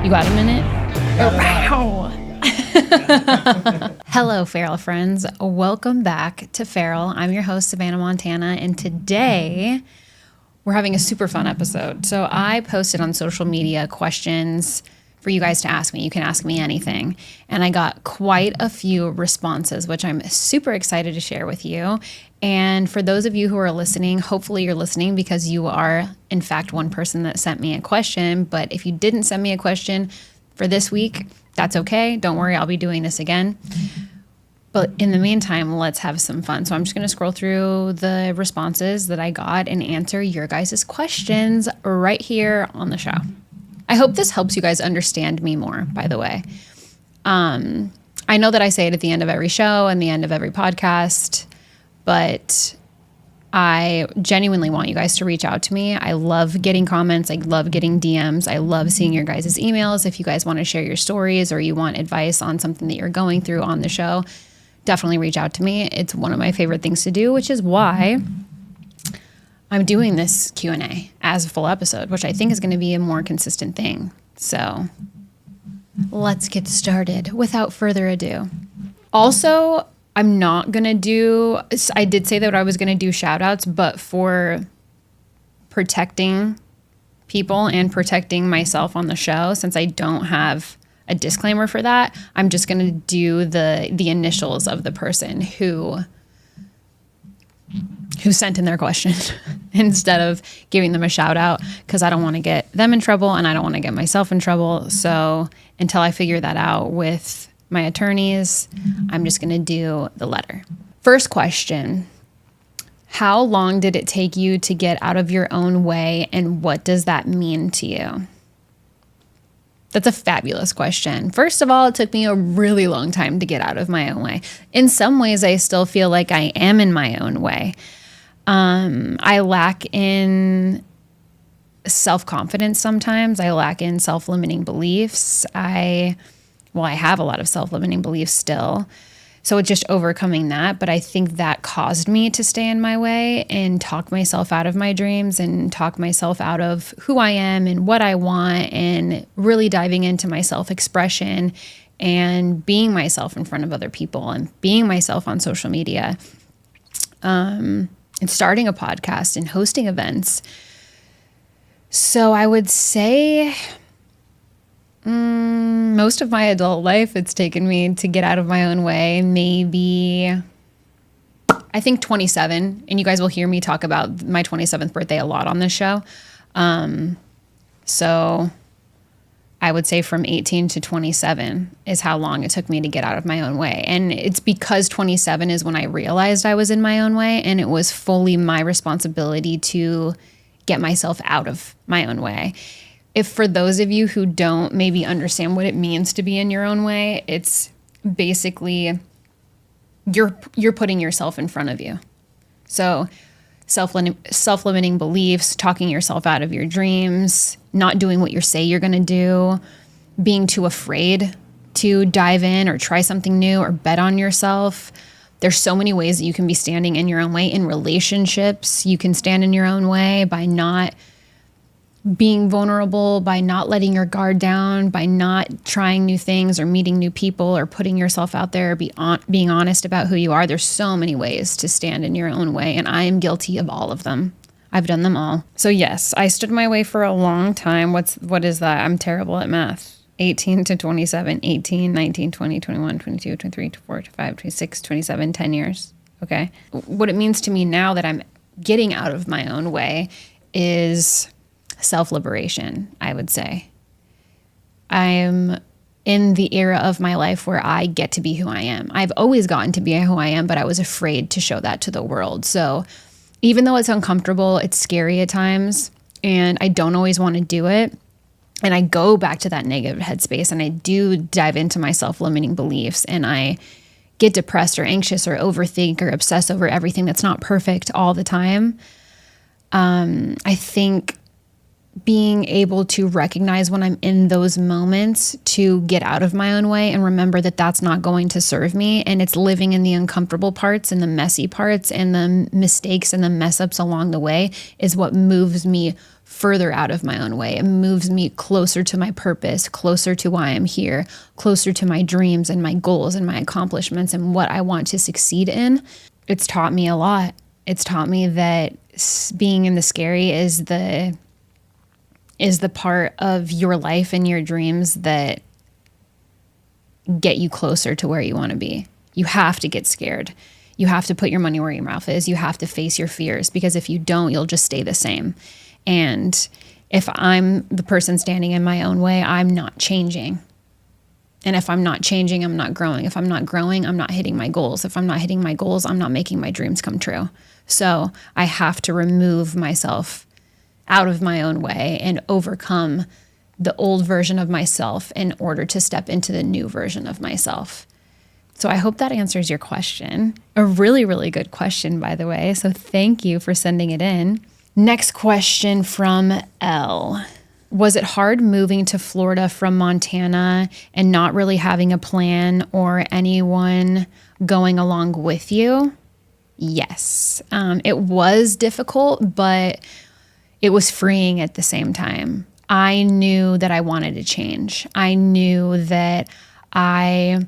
You got a minute? Wow. Hello, Feral friends. Welcome back to Feral. I'm your host, Savana Montana, and today we're having a super fun episode. So I posted on social media questions for you guys to ask me. You can ask me anything. And I got quite a few responses, which I'm super excited to share with you. And for those of you who are listening, hopefully you're listening because you are, in fact, one person that sent me a question. But if you didn't send me a question for this week, that's okay. Don't worry, I'll be doing this again. But in the meantime, let's have some fun. So I'm just going to scroll through the responses that I got and answer your guys' questions right here on the show. I hope this helps you guys understand me more, by the way. I know that I say it at the end of every show and the end of every podcast, but I genuinely want you guys to reach out to me. I love getting comments. I love getting DMs. I love seeing your guys' emails. If you guys want to share your stories or you want advice on something that you're going through on the show, definitely reach out to me. It's one of my favorite things to do, which is why I'm doing this Q&A as a full episode, which I think is going to be a more consistent thing. So let's get started without further ado. Also, I'm not going to do, I did say that I was going to do shout outs, but for protecting people and protecting myself on the show, since I don't have a disclaimer for that, I'm just going to do the initials of the person who sent in their question instead of giving them a shout out, because I don't want to get them in trouble and I don't want to get myself in trouble. So until I figure that out with my attorneys, I'm just going to do the letter. First question: how long did it take you to get out of your own way, and what does that mean to you? That's a fabulous question. First of all, it took me a really long time to get out of my own way. In some ways, I still feel like I am in my own way. I lack in self-confidence sometimes. I lack in self-limiting beliefs. I have a lot of self-limiting beliefs still. So it's just overcoming that. But I think that caused me to stay in my way and talk myself out of my dreams and talk myself out of who I am and what I want, and really diving into my self-expression and being myself in front of other people and being myself on social media, and starting a podcast and hosting events. So I would say most of my adult life, it's taken me to get out of my own way. Maybe, I think 27. And you guys will hear me talk about my 27th birthday a lot on this show. So I would say from 18 to 27 is how long it took me to get out of my own way. And it's because 27 is when I realized I was in my own way, and it was fully my responsibility to get myself out of my own way. If for those of you who don't maybe understand what it means to be in your own way, it's basically you're putting yourself in front of you. So self-limiting beliefs, talking yourself out of your dreams, not doing what you say you're going to do, being too afraid to dive in or try something new or bet on yourself. There's so many ways that you can be standing in your own way. In relationships, you can stand in your own way by not being vulnerable, by not letting your guard down, by not trying new things or meeting new people or putting yourself out there, or being honest about who you are. There's so many ways to stand in your own way, and I am guilty of all of them. I've done them all. So yes, I stood my way for a long time. What is that? I'm terrible at math. 18 to 27, 18, 19, 20, 21, 22, 23, 24, 25, 26, 27, 10 years. Okay. What it means to me now that I'm getting out of my own way is self-liberation, I would say. I'm in the era of my life where I get to be who I am. I've always gotten to be who I am, but I was afraid to show that to the world. So even though it's uncomfortable, it's scary at times, and I don't always want to do it, and I go back to that negative headspace, and I do dive into my self-limiting beliefs, and I get depressed or anxious or overthink or obsess over everything that's not perfect all the time. I think being able to recognize when I'm in those moments to get out of my own way and remember that that's not going to serve me. And it's living in the uncomfortable parts and the messy parts and the mistakes and the mess ups along the way is what moves me further out of my own way. It moves me closer to my purpose, closer to why I'm here, closer to my dreams and my goals and my accomplishments and what I want to succeed in. It's taught me a lot. It's taught me that being in the scary is the part of your life and your dreams that get you closer to where you want to be. You have to get scared. You have to put your money where your mouth is. You have to face your fears, because if you don't, you'll just stay the same. And if I'm the person standing in my own way, I'm not changing. And if I'm not changing, I'm not growing. If I'm not growing, I'm not hitting my goals. If I'm not hitting my goals, I'm not making my dreams come true. So I have to remove myself out of my own way and overcome the old version of myself in order to step into the new version of myself. So I hope that answers your question. A really, really good question, by the way. So thank you for sending it in. Next question from Elle. Was it hard moving to Florida from Montana and not really having a plan or anyone going along with you? Yes. It was difficult, but it was freeing at the same time. I knew that I wanted to change. I knew that I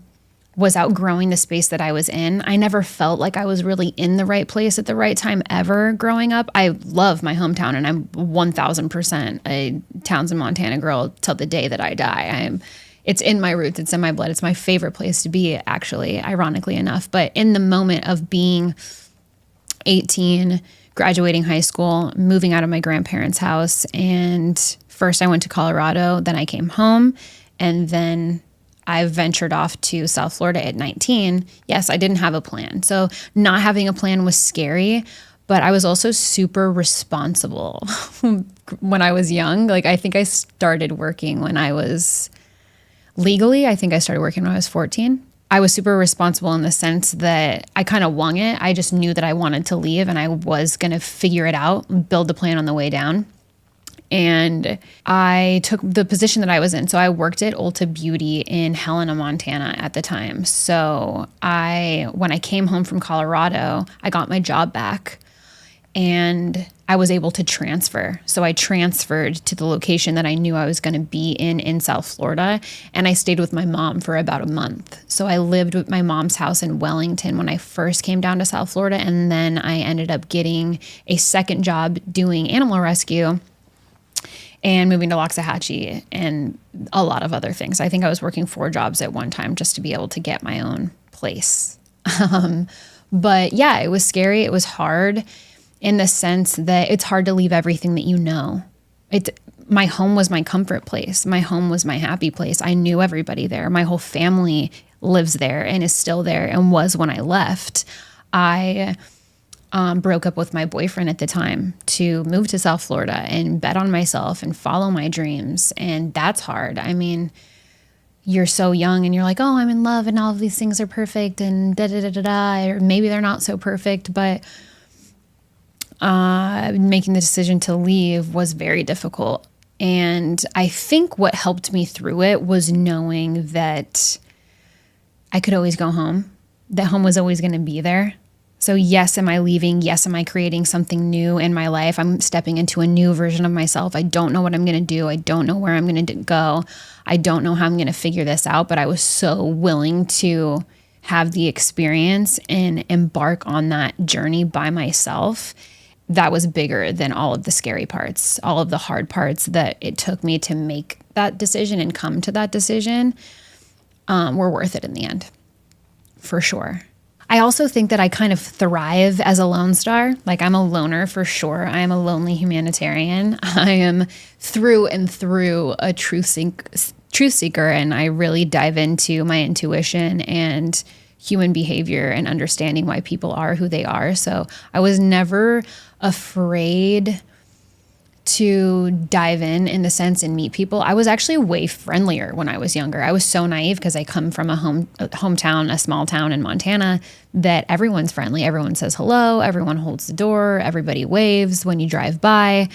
was outgrowing the space that I was in. I never felt like I was really in the right place at the right time ever growing up. I love my hometown, and I'm 1000% a Townsend, Montana girl till the day that I die. It's in my roots. It's in my blood. It's my favorite place to be, actually, ironically enough. But in the moment of being 18, graduating high school, moving out of my grandparents' house, and first I went to Colorado, then I came home, and then I ventured off to South Florida at 19. Yes, I didn't have a plan. So not having a plan was scary, but I was also super responsible when I was young. Like, I think I started working when I was I started working when I was 14. I was super responsible in the sense that I kind of wung it. I just knew that I wanted to leave and I was going to figure it out and build the plan on the way down. And I took the position that I was in. So I worked at Ulta Beauty in Helena, Montana at the time. So when I came home from Colorado, I got my job back and I was able to transfer. So I transferred to the location that I knew I was going to be in South Florida. And I stayed with my mom for about a month. So I lived with my mom's house in Wellington when I first came down to South Florida. And then I ended up getting a second job doing animal rescue and moving to Loxahatchee and a lot of other things. I think I was working 4 jobs at one time just to be able to get my own place. But yeah, it was scary. It was hard in the sense that it's hard to leave everything that you know. My home was my comfort place. My home was my happy place. I knew everybody there. My whole family lives there and is still there and was when I left. I broke up with my boyfriend at the time to move to South Florida and bet on myself and follow my dreams. And that's hard. I mean, you're so young and you're like, oh, I'm in love and all of these things are perfect and da-da-da-da-da, or maybe they're not so perfect, but making the decision to leave was very difficult. And I think what helped me through it was knowing that I could always go home, that home was always going to be there. So yes, am I leaving? Yes, am I creating something new in my life? I'm stepping into a new version of myself. I don't know what I'm going to do. I don't know where I'm going to go. I don't know how I'm going to figure this out, but I was so willing to have the experience and embark on that journey by myself. That was bigger than all of the scary parts, all of the hard parts that it took me to make that decision and come to that decision were worth it in the end, for sure. I also think that I kind of thrive as a lone star. Like, I'm a loner for sure. I am a lonely humanitarian. I am through and through a truth seeker, and I really dive into my intuition and human behavior and understanding why people are who they are. So I was never afraid to dive in the sense and meet people. I was actually way friendlier when I was younger. I was so naive because I come from a hometown, a small town in Montana, that everyone's friendly. Everyone says hello. Everyone holds the door. Everybody waves when you drive by.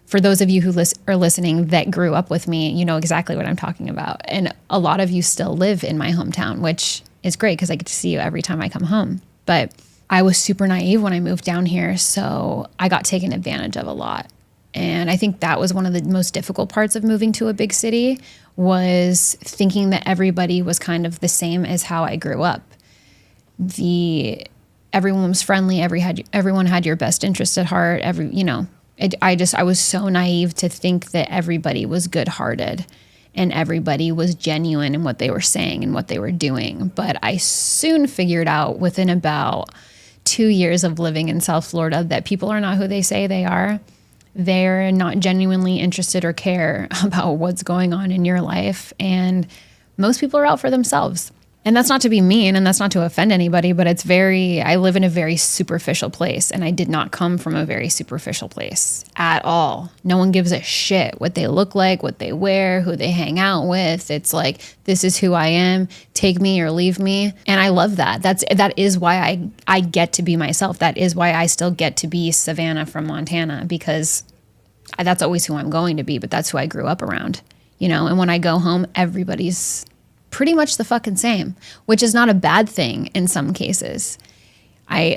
for those of you who are listening that grew up with me, you know exactly what I'm talking about. And a lot of you still live in my hometown, which is great because I get to see you every time I come home. But I was super naive when I moved down here, so I got taken advantage of a lot. And I think that was one of the most difficult parts of moving to a big city, was thinking that everybody was kind of the same as how I grew up. Everyone was friendly, everyone had your best interest at heart, I was so naive to think that everybody was good-hearted and everybody was genuine in what they were saying and what they were doing. But I soon figured out within about 2 years of living in South Florida that people are not who they say they are. They're not genuinely interested or care about what's going on in your life. And most people are out for themselves. And that's not to be mean and that's not to offend anybody, but I live in a very superficial place, and I did not come from a very superficial place at all. No one gives a shit what they look like, what they wear, who they hang out with. It's like, this is who I am, take me or leave me. And I love that. That is why I get to be myself. That is why I still get to be Savana from Montana, because that's always who I'm going to be, but that's who I grew up around, and when I go home, everybody's pretty much the fucking same, which is not a bad thing in some cases. I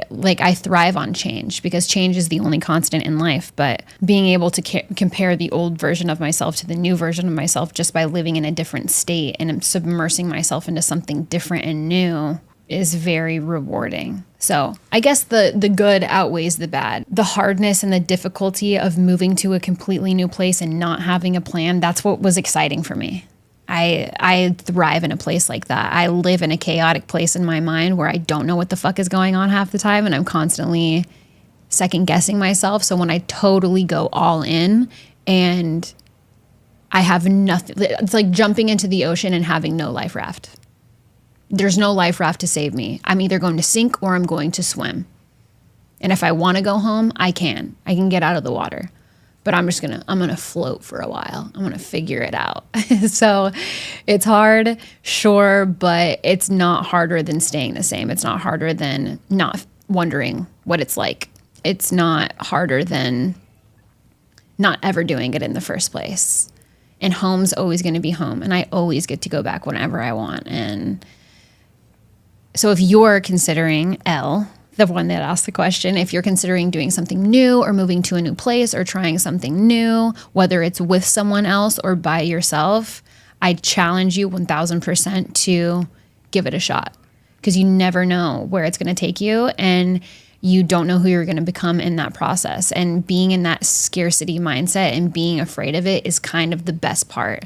thrive on change because change is the only constant in life, but being able to compare the old version of myself to the new version of myself just by living in a different state and submersing myself into something different and new is very rewarding. So I guess the good outweighs the bad. The hardness and the difficulty of moving to a completely new place and not having a plan, that's what was exciting for me. I thrive in a place like that. I live in a chaotic place in my mind where I don't know what the fuck is going on half the time, and I'm constantly second guessing myself. So when I totally go all in and I have nothing, it's like jumping into the ocean and having no life raft. There's no life raft to save me. I'm either going to sink or I'm going to swim. And if I want to go home, I can get out of the water. But I'm going to float for a while. I'm going to figure it out. So it's hard, sure, but it's not harder than staying the same. It's not harder than not wondering what it's like. It's not harder than not ever doing it in the first place. And home's always going to be home. And I always get to go back whenever I want. And so if you're considering the one that asked the question, if you're considering doing something new or moving to a new place or trying something new, whether it's with someone else or by yourself, I challenge you 1000% to give it a shot, because you never know where it's going to take you and you don't know who you're going to become in that process. And being in that scarcity mindset and being afraid of it is kind of the best part.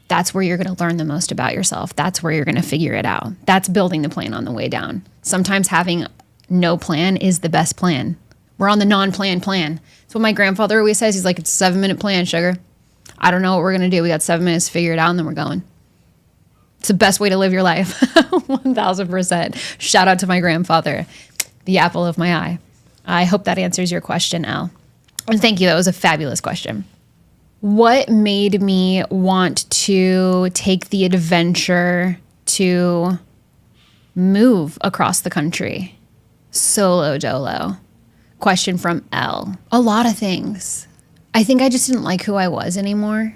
That's where you're going to learn the most about yourself. That's where you're going to figure it out. That's building the plane on the way down. Sometimes having no plan is the best plan. We're on the non-planned plan. That's what my grandfather always says. He's like, it's a 7-minute plan, sugar. I don't know what we're going to do. We got 7 minutes to figure it out and then we're going. It's the best way to live your life. 1000%. Shout out to my grandfather, the apple of my eye. I hope that answers your question, Elle. And thank you. That was a fabulous question. What made me want to take the adventure to move across the country? Solo dolo. Question from L. A lot of things. I think I just didn't like who I was anymore.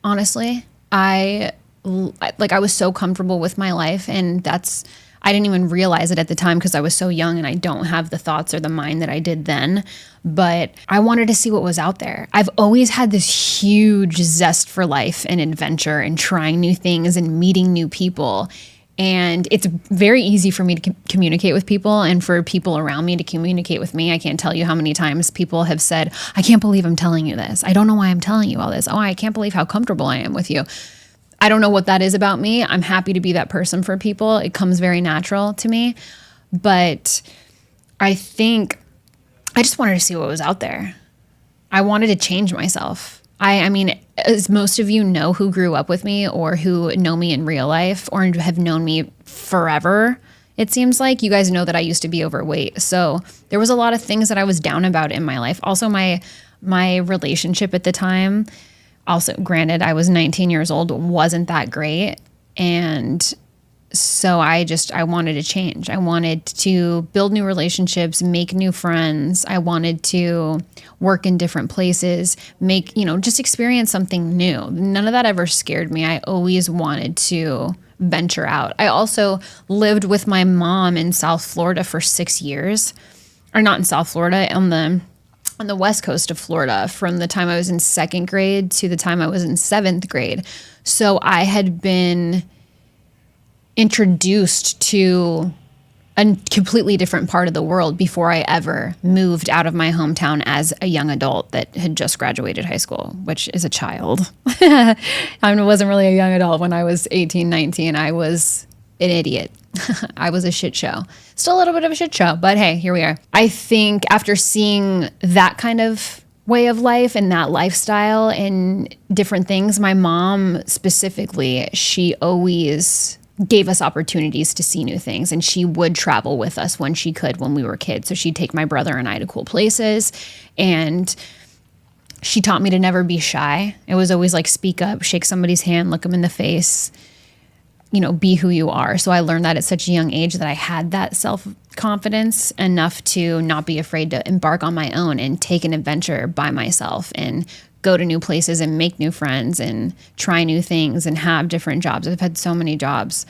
Honestly, I was so comfortable with my life, and I didn't even realize it at the time because I was so young and I don't have the thoughts or the mind that I did then. But I wanted to see what was out there. I've always had this huge zest for life and adventure and trying new things and meeting new people. And it's very easy for me to communicate with people and for people around me to communicate with me. I can't tell you how many times people have said, I can't believe I'm telling you this. I don't know why I'm telling you all this. Oh, I can't believe how comfortable I am with you. I don't know what that is about me. I'm happy to be that person for people. It comes very natural to me. But I think I just wanted to see what was out there. I wanted to change myself. I mean, as most of you know who grew up with me or who know me in real life or have known me forever, it seems like you guys know that I used to be overweight. So there was a lot of things that I was down about in my life. Also, my relationship at the time, also granted, I was 19 years old, wasn't that great. And So I wanted to change. I wanted to build new relationships, make new friends. I wanted to work in different places, just experience something new. None of that ever scared me. I always wanted to venture out. I also lived with my mom in South Florida for 6 years, or not in South Florida, on the west coast of Florida, from the time I was in second grade to the time I was in seventh grade. So I had been introduced to a completely different part of the world before I ever moved out of my hometown as a young adult that had just graduated high school, which is a child. I wasn't really a young adult when I was 18, 19. I was an idiot. I was a shit show. Still a little bit of a shit show, but hey, here we are. I think after seeing that kind of way of life and that lifestyle and different things, my mom specifically, she always gave us opportunities to see new things, and she would travel with us when she could when we were kids. So she'd take my brother and I to cool places, and she taught me to never be shy. It was always like, speak up, shake somebody's hand, look them in the face, be who you are. So I learned that at such a young age that I had that self-confidence enough to not be afraid to embark on my own and take an adventure by myself and go to new places and make new friends and try new things and have different jobs. I've had so many jobs.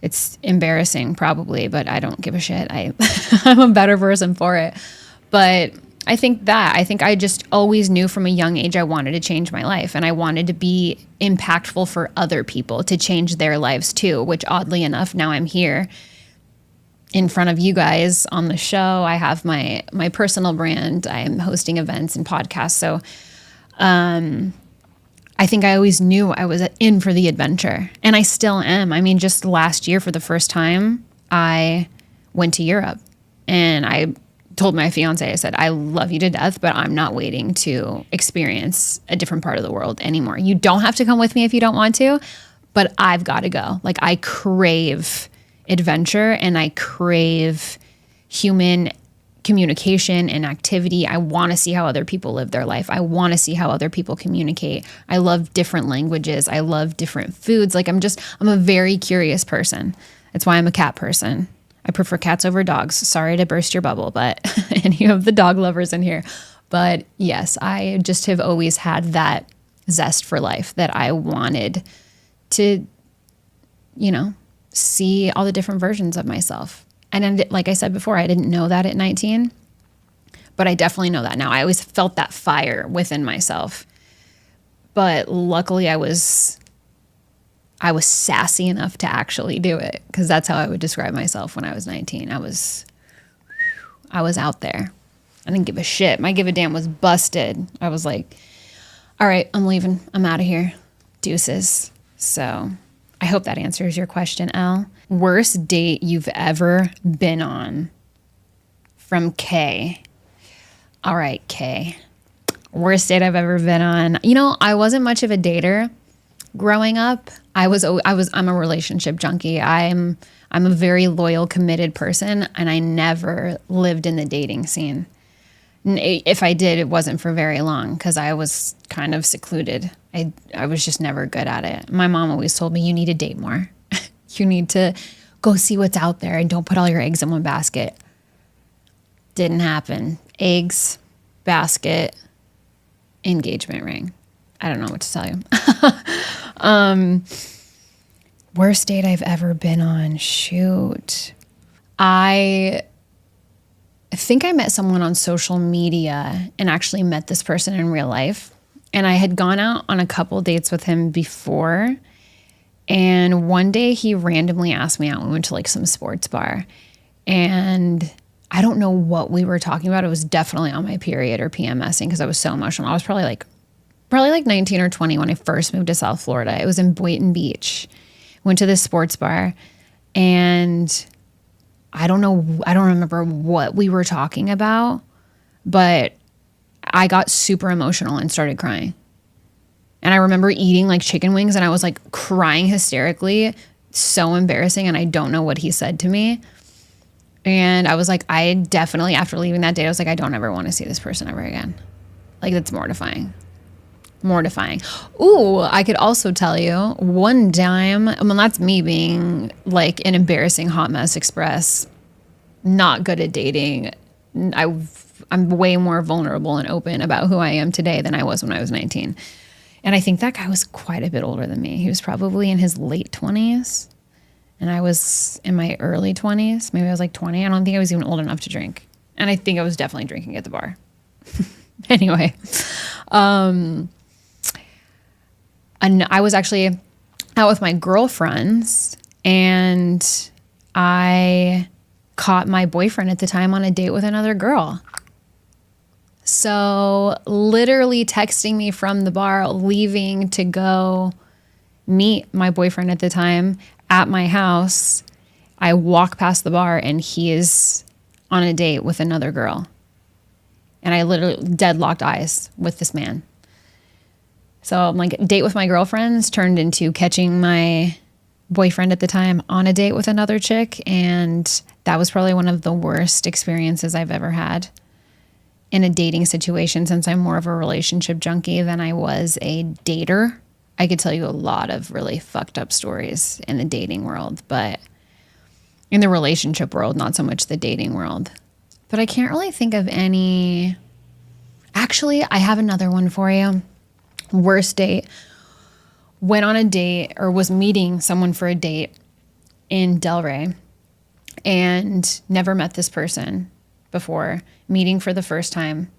It's embarrassing probably, but I don't give a shit. I'm a better person for it. But I think I just always knew from a young age I wanted to change my life, and I wanted to be impactful for other people to change their lives too, which oddly enough, now I'm here in front of you guys on the show. I have my personal brand. I'm hosting events and podcasts. So I think I always knew I was in for the adventure, and I still am. I mean, just last year for the first time, I went to Europe, and I told my fiance, I said, I love you to death, but I'm not waiting to experience a different part of the world anymore. You don't have to come with me if you don't want to, but I've got to go. Like, I crave adventure, and I crave human communication and activity. I want to see how other people live their life. I want to see how other people communicate. I love different languages. I love different foods. Like, I'm a very curious person. That's why I'm a cat person. I prefer cats over dogs. Sorry to burst your bubble, but any of the dog lovers in here. But yes, I just have always had that zest for life, that I wanted to, see all the different versions of myself. And like I said before, I didn't know that at 19, but I definitely know that now. I always felt that fire within myself. But luckily I was sassy enough to actually do it, because that's how I would describe myself when I was 19. I was out there. I didn't give a shit. My give a damn was busted. I was like, all right, I'm leaving. I'm out of here. Deuces. So I hope that answers your question, Elle. Worst date you've ever been on? From Kay. All right, Kay. Worst date I've ever been on. I wasn't much of a dater growing up. I'm a relationship junkie. I'm a very loyal, committed person, and I never lived in the dating scene. If I did, it wasn't for very long, because I was kind of secluded. I was just never good at it. My mom always told me, you need to date more. You need to go see what's out there and don't put all your eggs in one basket. Didn't happen. Eggs, basket, engagement ring. I don't know what to tell you. Worst date I've ever been on. Shoot. I think I met someone on social media and actually met this person in real life. And I had gone out on a couple dates with him before. And one day he randomly asked me out. We went to like some sports bar. And I don't know what we were talking about. It was definitely on my period or PMSing, because I was so emotional. I was probably like 19 or 20 when I first moved to South Florida. It was in Boynton Beach. Went to this sports bar, and I don't remember what we were talking about, but I got super emotional and started crying. And I remember eating like chicken wings, and I was like crying hysterically, so embarrassing. And I don't know what he said to me. And I was like, I definitely, after leaving that day, I was like, I don't ever want to see this person ever again. Like, that's mortifying. Mortifying. Ooh, I could also tell you one time, I mean, that's me being like an embarrassing hot mess express, not good at dating. I'm way more vulnerable and open about who I am today than I was when I was 19. And I think that guy was quite a bit older than me. He was probably in his late 20s and I was in my early 20s. Maybe I was like 20. I don't think I was even old enough to drink. And I think I was definitely drinking at the bar. Anyway, and I was actually out with my girlfriends and I caught my boyfriend at the time on a date with another girl. So literally texting me from the bar, leaving to go meet my boyfriend at the time at my house. I walk past the bar and he is on a date with another girl. And I literally deadlocked eyes with this man. So I'm like, date with my girlfriends turned into catching my boyfriend at the time on a date with another chick. And that was probably one of the worst experiences I've ever had in a dating situation, since I'm more of a relationship junkie than I was a dater. I could tell you a lot of really fucked up stories in the dating world, but in the relationship world, not so much the dating world. But I can't really think of any. Actually, I have another one for you. Worst date. Went on a date or was meeting someone for a date in Delray and never met this person before. Meeting for the first time,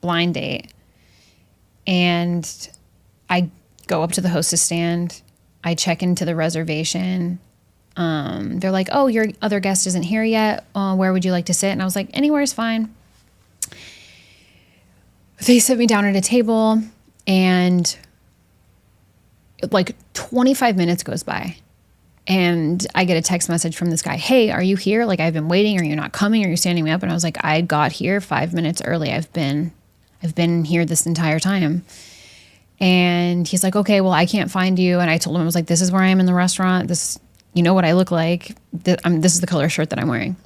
blind date. And I go up to the hostess stand. I check into the reservation. They're like, oh, your other guest isn't here yet. Where would you like to sit? And I was like, anywhere is fine. They sit me down at a table and like 25 minutes goes by and I get a text message from this guy. Hey, are you here? Like, I've been waiting. Are you not coming? Are you standing me up? And I was like, I got here 5 minutes early. I've been here this entire time. And he's like, okay, well, I can't find you. And I told him, I was like, this is where I am in the restaurant. This, you know what I look like. This is the color shirt that I'm wearing.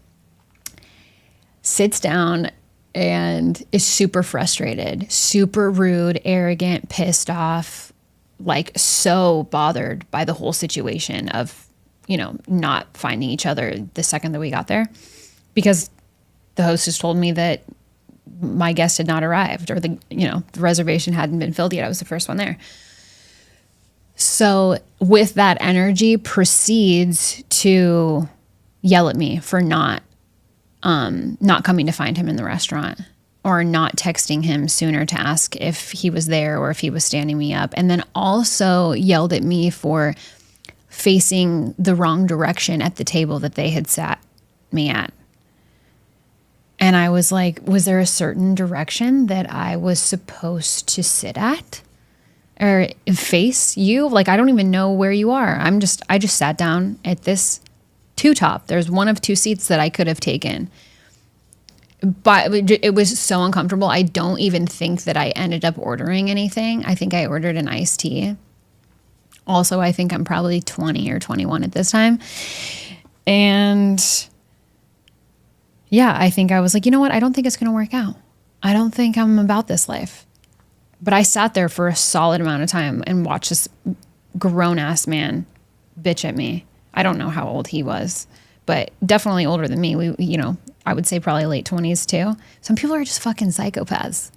Sits down and is super frustrated, super rude, arrogant, pissed off, like so bothered by the whole situation of, you know, not finding each other the second that we got there, because the hostess told me that my guest had not arrived, or the reservation hadn't been filled yet. I was the first one there. So with that energy, proceeds to yell at me for not coming to find him in the restaurant, or not texting him sooner to ask if he was there or if he was standing me up. And then also yelled at me for facing the wrong direction at the table that they had sat me at. And I was like, was there a certain direction that I was supposed to sit at or face you? Like, I don't even know where you are. I just sat down at this two-top. There's one of two seats that I could have taken. But it was so uncomfortable. I don't even think that I ended up ordering anything. I think I ordered an iced tea. Also, I think I'm probably 20 or 21 at this time. And yeah, I think I was like, you know what? I don't think it's going to work out. I don't think I'm about this life. But I sat there for a solid amount of time and watched this grown-ass man bitch at me. I don't know how old he was, but definitely older than me. I would say probably late 20s too. Some people are just fucking psychopaths.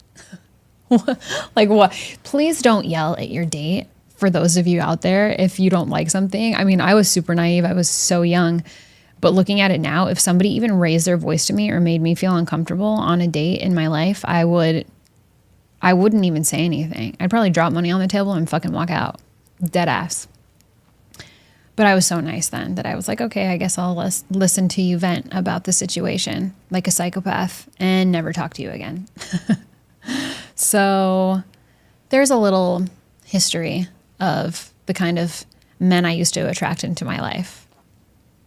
Like, what? Please don't yell at your date, for those of you out there, if you don't like something. I mean, I was super naive. I was so young. But looking at it now, if somebody even raised their voice to me or made me feel uncomfortable on a date in my life, I wouldn't even say anything. I'd probably drop money on the table and fucking walk out. Dead ass. But I was so nice then that I was like, okay, I guess I'll listen to you vent about the situation like a psychopath and never talk to you again. So there's a little history of the kind of men I used to attract into my life.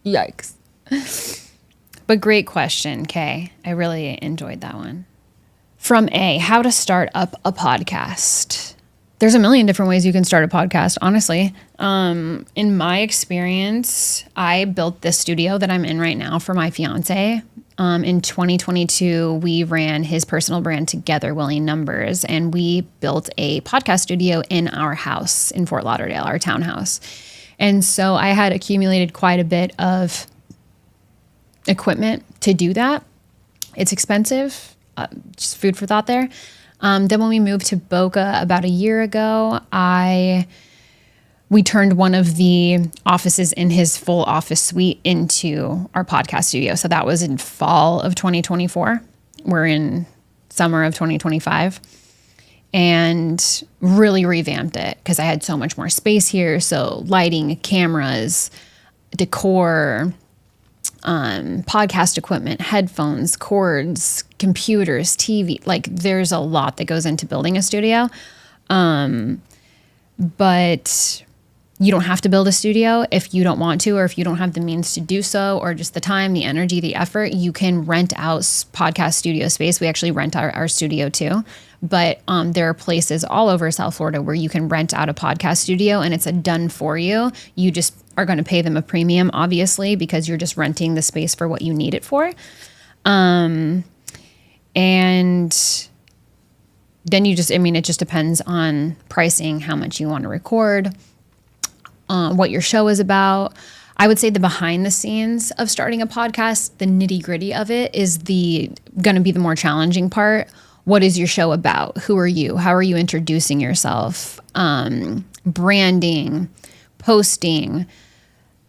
Yikes. But great question, Kay. I really enjoyed that one. From A, how to start up a podcast. There's a million different ways you can start a podcast, honestly. In my experience, I built this studio that I'm in right now for my fiance. In 2022, we ran his personal brand together, Willie Numbers, and we built a podcast studio in our house in Fort Lauderdale, our townhouse. And so I had accumulated quite a bit of equipment to do that. It's expensive, just food for thought there. Then when we moved to Boca about a year ago, we turned one of the offices in his full office suite into our podcast studio. So that was in fall of 2024. We're in summer of 2025, and really revamped it because I had so much more space here. So lighting, cameras, decor, podcast equipment, headphones, cords, computers, TV. Like there's a lot that goes into building a studio. But you don't have to build a studio if you don't want to, or if you don't have the means to do so, or just the time, the energy, the effort. You can rent out podcast studio space. We actually rent our studio too. But there are places all over South Florida where you can rent out a podcast studio and it's done for you. You just are going to pay them a premium, obviously, because you're just renting the space for what you need it for. And then it just depends on pricing, how much you want to record, what your show is about. I would say the behind the scenes of starting a podcast, the nitty gritty of it is going to be the more challenging part. What is your show about? Who are you? How are you introducing yourself? Branding, posting,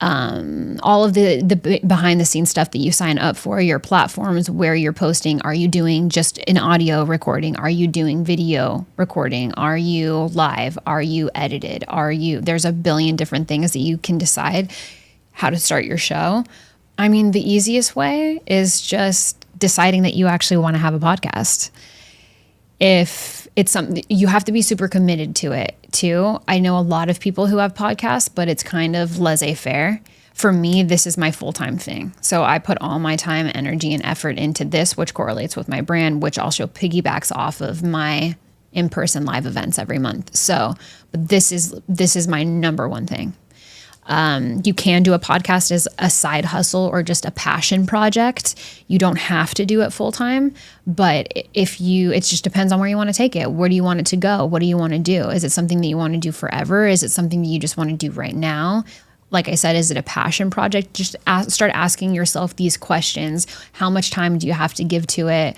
all of the behind the scenes stuff that you sign up for, your platforms, where you're posting. Are you doing just an audio recording? Are you doing video recording? Are you live? Are you edited? There's a billion different things that you can decide how to start your show. I mean, the easiest way is just deciding that you actually want to have a podcast. If it's something, you have to be super committed to it too. I know a lot of people who have podcasts, but it's kind of laissez-faire. For me, this is my full-time thing. So I put all my time, energy, and effort into this, which correlates with my brand, which also piggybacks off of my in-person live events every month. So, but this is my number one thing. You can do a podcast as a side hustle or just a passion project. You don't have to do it full time, but it just depends on where you want to take it. Where do you want it to go? What do you want to do? Is it something that you want to do forever? Is it something that you just want to do right now? Like I said, is it a passion project? Just start asking yourself these questions. How much time do you have to give to it?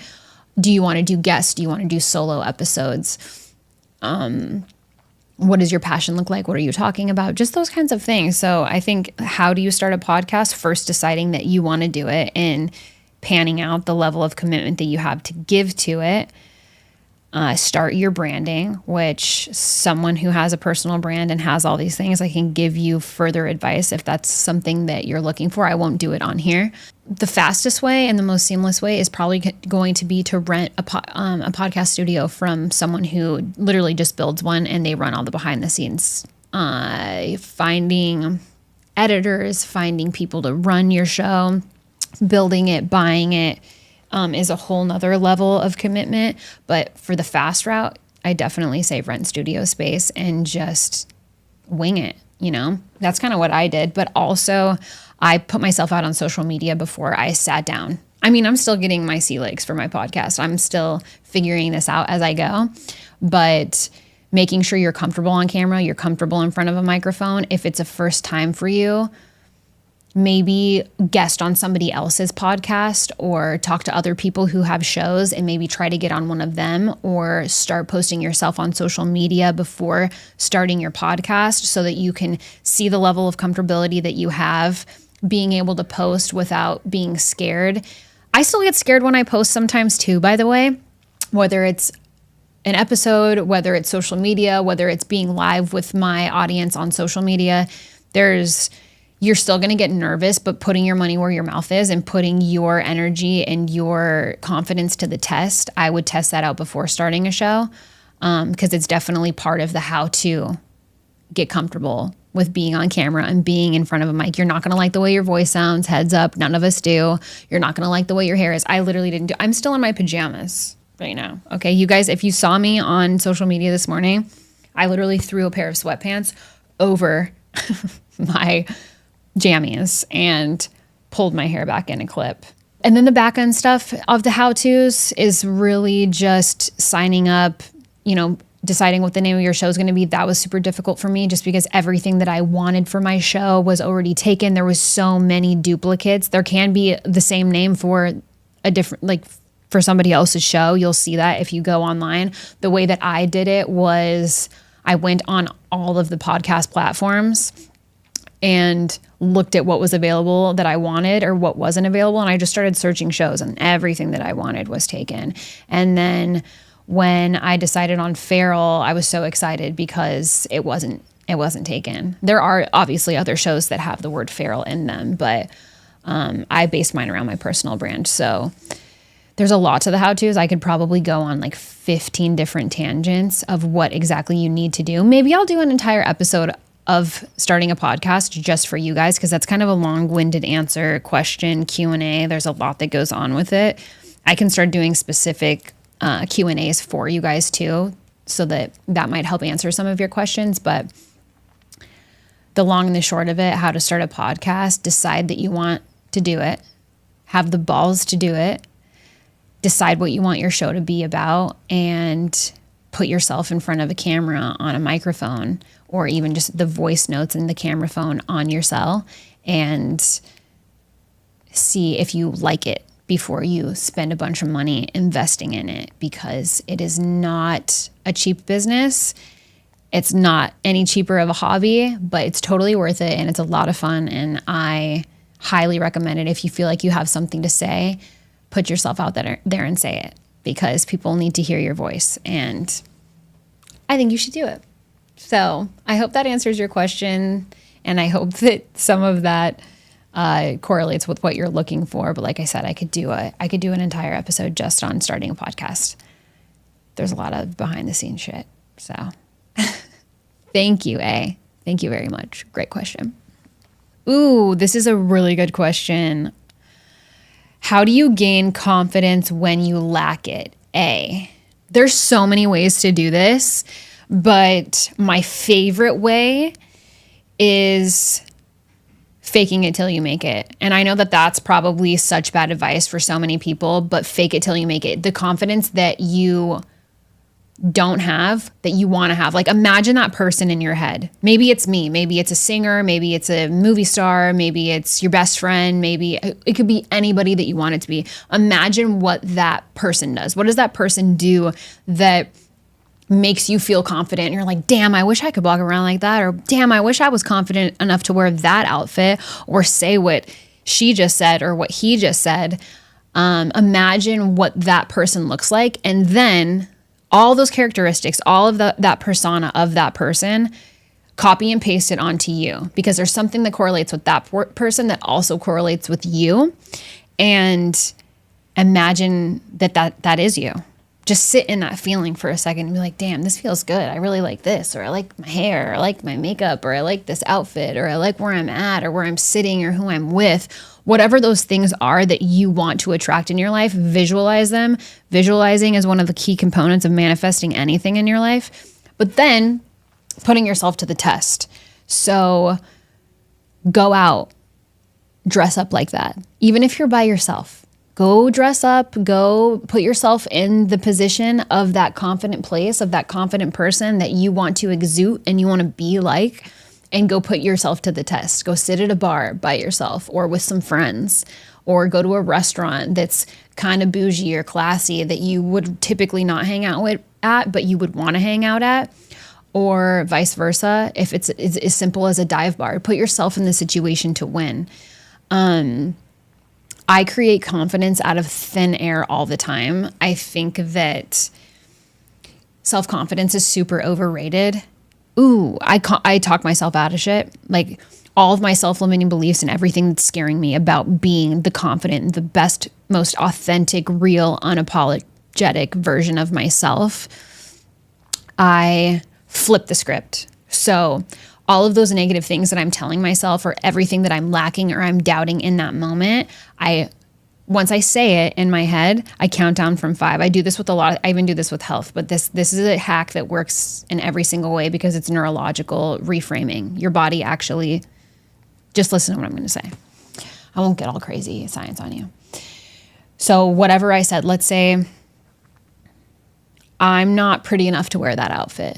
Do you want to do guests? Do you want to do solo episodes? What does your passion look like? What are you talking about? Just those kinds of things. So I think, how do you start a podcast? First, deciding that you want to do it and panning out the level of commitment that you have to give to it. Start your branding, which someone who has a personal brand and has all these things, I can give you further advice if that's something that you're looking for. I won't do it on here. The fastest way and the most seamless way is probably going to be to rent a podcast studio from someone who literally just builds one and they run all the behind the scenes. Finding editors, finding people to run your show, building it, buying it, is a whole nother level of commitment. But for the fast route, I definitely say rent studio space and just wing it. That's kind of what I did. But also, I put myself out on social media before I sat down. I mean, I'm still getting my sea legs for my podcast. I'm still figuring this out as I go. But making sure you're comfortable on camera, you're comfortable in front of a microphone. If it's a first time for you, maybe guest on somebody else's podcast or talk to other people who have shows and maybe try to get on one of them, or start posting yourself on social media before starting your podcast so that you can see the level of comfortability that you have being able to post without being scared. I still get scared when I post sometimes too, by the way, whether it's an episode, whether it's social media, whether it's being live with my audience on social media. You're still going to get nervous, but putting your money where your mouth is and putting your energy and your confidence to the test, I would test that out before starting a show, because it's definitely part of the how to get comfortable with being on camera and being in front of a mic. You're not going to like the way your voice sounds, heads up. None of us do. You're not going to like the way your hair is. I literally didn't do. I'm still in my pajamas right now. Okay, you guys, if you saw me on social media this morning, I literally threw a pair of sweatpants over my jammies and pulled my hair back in a clip. And then the back end stuff of the how-tos is really just signing up, deciding what the name of your show is going to be. That was super difficult for me just because everything that I wanted for my show was already taken. There was so many duplicates. There can be the same name for a different, for somebody else's show. You'll see that if you go online. The way that I did it was I went on all of the podcast platforms and looked at what was available that I wanted or what wasn't available. And I just started searching shows and everything that I wanted was taken. And then when I decided on Feral, I was so excited because it wasn't taken. There are obviously other shows that have the word Feral in them, but I based mine around my personal brand. So there's a lot to the how-tos. I could probably go on 15 different tangents of what exactly you need to do. Maybe I'll do an entire episode of starting a podcast just for you guys, because that's kind of a long-winded answer, question, Q&A. There's a lot that goes on with it. I can start doing specific Q&As for you guys too, so that might help answer some of your questions. But the long and the short of it, how to start a podcast: decide that you want to do it, have the balls to do it, decide what you want your show to be about, and put yourself in front of a camera on a microphone, or even just the voice notes and the camera phone on your cell, and see if you like it before you spend a bunch of money investing in it, because it is not a cheap business. It's not any cheaper of a hobby, but it's totally worth it, and it's a lot of fun, and I highly recommend it. If you feel like you have something to say, put yourself out there and say it, because people need to hear your voice, and I think you should do it. So I hope that answers your question, and I hope that some of that correlates with what you're looking for. But like I said, I could do an entire episode just on starting a podcast. There's a lot of behind the scenes shit. So thank you, A. Thank you very much. Great question. Ooh, this is a really good question. How do you gain confidence when you lack it? A. There's so many ways to do this, but my favorite way is faking it till you make it. And I know that that's probably such bad advice for so many people, but fake it till you make it. The confidence that you don't have, that you want to have. Imagine that person in your head. Maybe it's me. Maybe it's a singer. Maybe it's a movie star. Maybe it's your best friend. Maybe it could be anybody that you want it to be. Imagine what that person does. What does that person do that makes you feel confident? And you're like, damn, I wish I could walk around like that. Or damn, I wish I was confident enough to wear that outfit or say what she just said or what he just said. Imagine what that person looks like. And then all those characteristics, all of that persona of that person, copy and paste it onto you, because there's something that correlates with that person that also correlates with you. And imagine that is you. Just sit in that feeling for a second and be like, damn, this feels good. I really like this, or I like my hair, or I like my makeup, or I like this outfit, or I like where I'm at, or where I'm sitting, or who I'm with. Whatever those things are that you want to attract in your life, visualize them. Visualizing is one of the key components of manifesting anything in your life. But then putting yourself to the test. So go out, dress up like that. Even if you're by yourself, go dress up, go put yourself in the position of that confident place, of that confident person that you want to exude and you want to be like. And go put yourself to the test. Go sit at a bar by yourself or with some friends, or go to a restaurant that's kind of bougie or classy that you would typically not hang out at, but you would want to hang out at, or vice versa. If it's as simple as a dive bar, put yourself in the situation to win. I create confidence out of thin air all the time. I think that self-confidence is super overrated. Ooh, I talk myself out of shit. All of my self-limiting beliefs and everything that's scaring me about being the confident, the best, most authentic, real, unapologetic version of myself, I flip the script. So all of those negative things that I'm telling myself, or everything that I'm lacking or I'm doubting in that moment, once I say it in my head, I count down from 5. I do this with I even do this with health, but this is a hack that works in every single way, because it's neurological reframing. Your body actually, just listen to what I'm going to say. I won't get all crazy science on you. So whatever I said, let's say I'm not pretty enough to wear that outfit.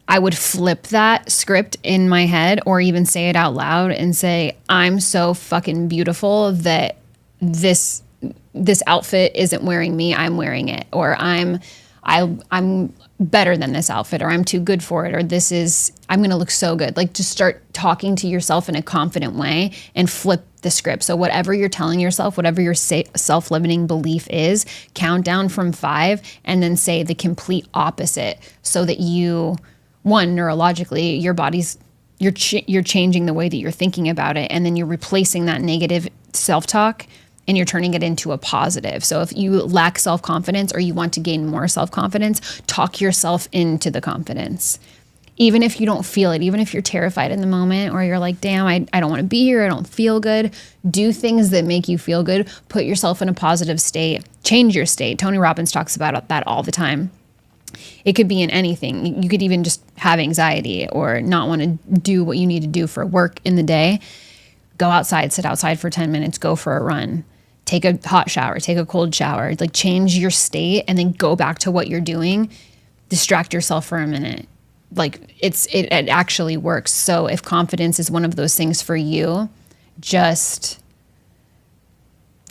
I would flip that script in my head or even say it out loud and say, I'm so fucking beautiful that this outfit isn't wearing me, I'm wearing it. Or I'm better than this outfit, or I'm too good for it, or I'm going to look so good. Like, just start talking to yourself in a confident way and flip the script. So whatever you're telling yourself, whatever your self-limiting belief is, count down from 5 and then say the complete opposite, so that neurologically, your body's, you're changing the way that you're thinking about it. And then you're replacing that negative self-talk and you're turning it into a positive. So if you lack self-confidence or you want to gain more self-confidence, talk yourself into the confidence. Even if you don't feel it, even if you're terrified in the moment, or you're like, damn, I don't want to be here, I don't feel good. Do things that make you feel good. Put yourself in a positive state. Change your state. Tony Robbins talks about that all the time. It could be in anything. You could even just have anxiety or not want to do what you need to do for work in the day. Go outside, sit outside for 10 minutes, go for a run. Take a hot shower, take a cold shower, like change your state and then go back to what you're doing. Distract yourself for a minute. Like it actually works. So if confidence is one of those things for you, just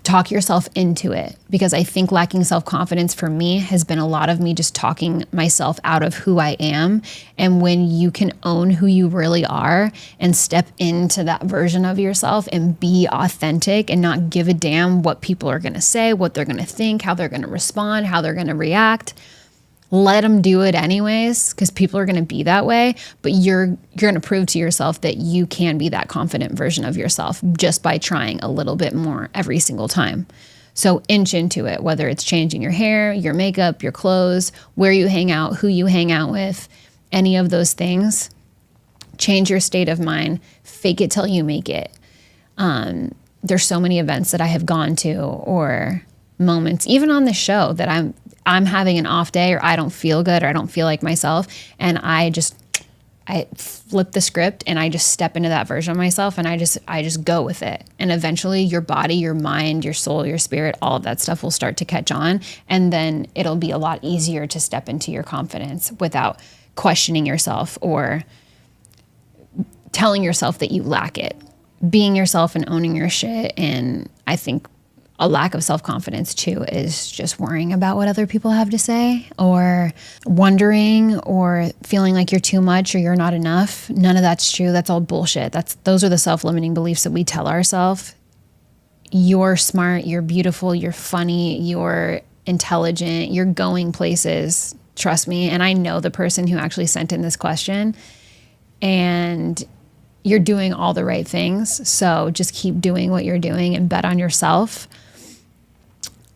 talk yourself into it, because I think lacking self-confidence for me has been a lot of me just talking myself out of who I am. And when you can own who you really are and step into that version of yourself and be authentic and not give a damn what people are going to say, what they're going to think, how they're going to respond, how they're going to react, let them do it anyways, because people are going to be that way. But you're going to prove to yourself that you can be that confident version of yourself just by trying a little bit more every single time. So inch into it, whether it's changing your hair, your makeup, your clothes, where you hang out, who you hang out with, any of those things. Change your state of mind. Fake it till you make it. There's so many events that I have gone to, or moments, even on the show, that I'm having an off day, or I don't feel good, or I don't feel like myself. And I flip the script and I just step into that version of myself and I just go with it. And eventually your body, your mind, your soul, your spirit, all of that stuff will start to catch on. And then it'll be a lot easier to step into your confidence without questioning yourself or telling yourself that you lack it. Being yourself and owning your shit. And I think a lack of self-confidence too is just worrying about what other people have to say, or wondering, or feeling like you're too much or you're not enough. None of that's true. That's all bullshit. Those are the self-limiting beliefs that we tell ourselves. You're smart, you're beautiful, you're funny, you're intelligent, you're going places. Trust me. And I know the person who actually sent in this question, and you're doing all the right things. So just keep doing what you're doing and bet on yourself.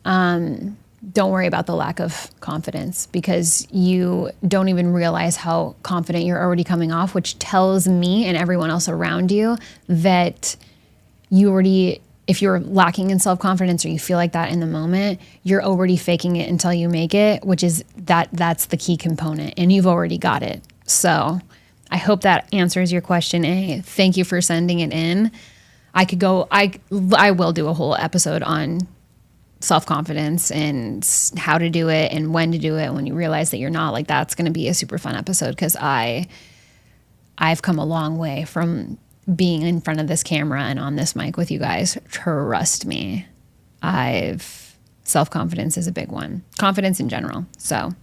Don't worry about the lack of confidence, because you don't even realize how confident you're already coming off, which tells me and everyone else around you that if you're lacking in self-confidence or you feel like that in the moment, you're already faking it until you make it, which is that's the key component, and you've already got it. So I hope that answers your question, A. Thank you for sending it in. I will do a whole episode on self-confidence and how to do it and when to do it when you realize that you're not. Like, that's going to be a super fun episode, because I've come a long way from being in front of this camera and on this mic with you guys. Trust me. Self-confidence is a big one. Confidence in general. So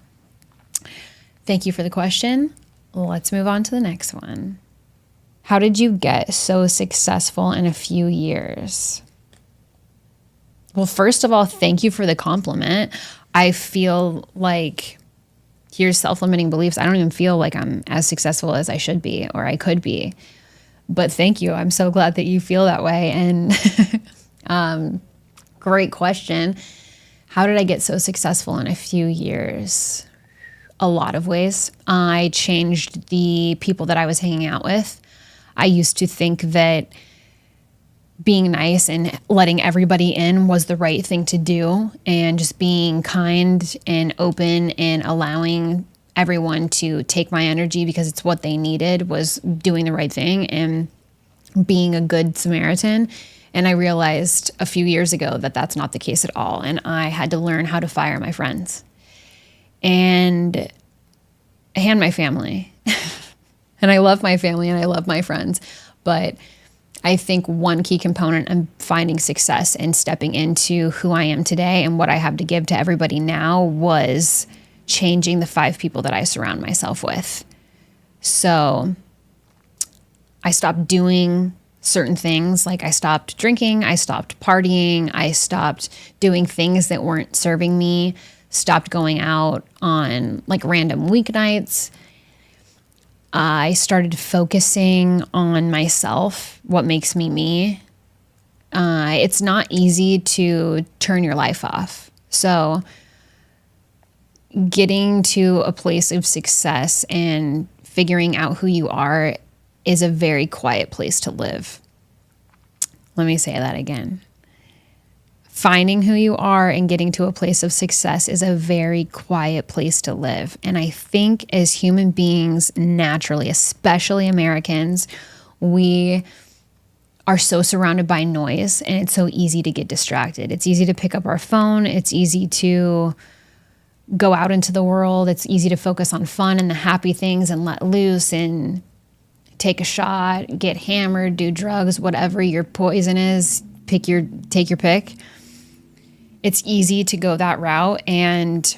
thank you for the question. Let's move on to the next one. How did you get so successful in a few years? Well, first of all, thank you for the compliment. I feel like, here's self-limiting beliefs. I don't even feel like I'm as successful as I should be or I could be. But thank you. I'm so glad that you feel that way. And great question. How did I get so successful in a few years? A lot of ways. I changed the people that I was hanging out with. I used to think that being nice and letting everybody in was the right thing to do, and just being kind and open and allowing everyone to take my energy because it's what they needed was doing the right thing and being a good Samaritan. And I realized a few years ago that that's not the case at all. And I had to learn how to fire my friends and my family. And I love my family and I love my friends. But I think one key component of finding success and stepping into who I am today and what I have to give to everybody now was changing the 5 people that I surround myself with. So I stopped doing certain things, like I stopped drinking, I stopped partying, I stopped doing things that weren't serving me, stopped going out on like random weeknights. I started focusing on myself, what makes me me. It's not easy to turn your life off. So getting to a place of success and figuring out who you are is a very quiet place to live. Let me say that again. Finding who you are and getting to a place of success is a very quiet place to live. And I think as human beings, naturally, especially Americans, we are so surrounded by noise and it's so easy to get distracted. It's easy to pick up our phone. It's easy to go out into the world. It's easy to focus on fun and the happy things and let loose and take a shot, get hammered, do drugs, whatever your poison is, take your pick. It's easy to go that route, and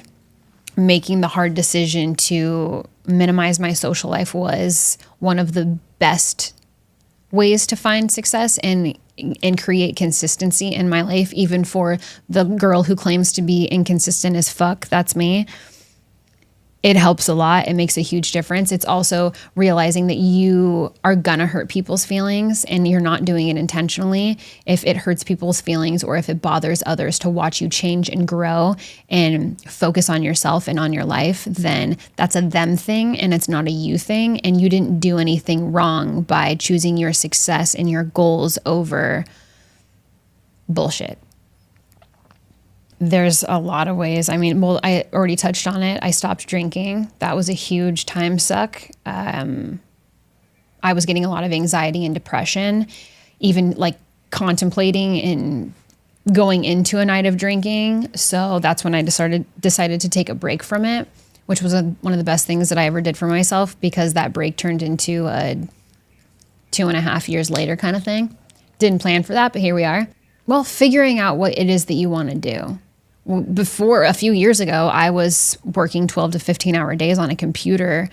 making the hard decision to minimize my social life was one of the best ways to find success and create consistency in my life, even for the girl who claims to be inconsistent as fuck. That's me. It helps a lot. It makes a huge difference. It's also realizing that you are gonna hurt people's feelings and you're not doing it intentionally. If it hurts people's feelings or if it bothers others to watch you change and grow and focus on yourself and on your life, then that's a them thing and it's not a you thing. And you didn't do anything wrong by choosing your success and your goals over bullshit. There's a lot of ways. I mean, well, I already touched on it. I stopped drinking. That was a huge time suck. I was getting a lot of anxiety and depression, even like contemplating and going into a night of drinking. So that's when I decided to take a break from it, which was one of the best things that I ever did for myself, because that break turned into a 2.5 years later kind of thing. Didn't plan for that, but here we are. Well, figuring out what it is that you want to do. Before, a few years ago, I was working 12 to 15-hour days on a computer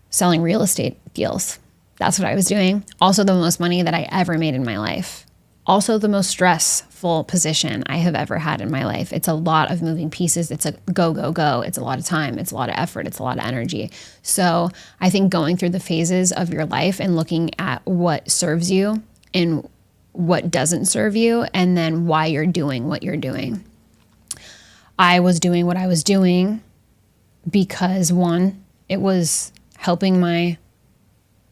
selling real estate deals. That's what I was doing. Also the most money that I ever made in my life. Also the most stressful position I have ever had in my life. It's a lot of moving pieces. It's a go, go, go. It's a lot of time. It's a lot of effort. It's a lot of energy. So I think going through the phases of your life and looking at what serves you and what doesn't serve you, and then why you're doing what you're doing. I was doing what I was doing because, one, it was helping my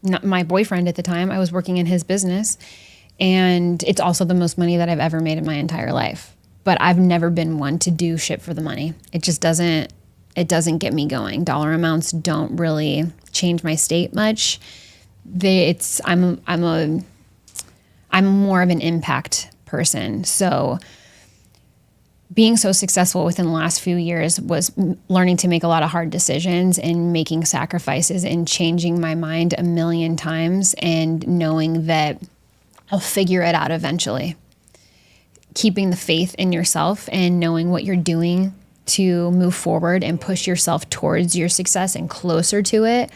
boyfriend at the time. I was working in his business, and it's also the most money that I've ever made in my entire life. But I've never been one to do shit for the money. It just doesn't get me going. Dollar amounts don't really change my state much. I'm more of an impact person. So being so successful within the last few years was learning to make a lot of hard decisions and making sacrifices and changing my mind a million times and knowing that I'll figure it out eventually. Keeping the faith in yourself and knowing what you're doing to move forward and push yourself towards your success and closer to it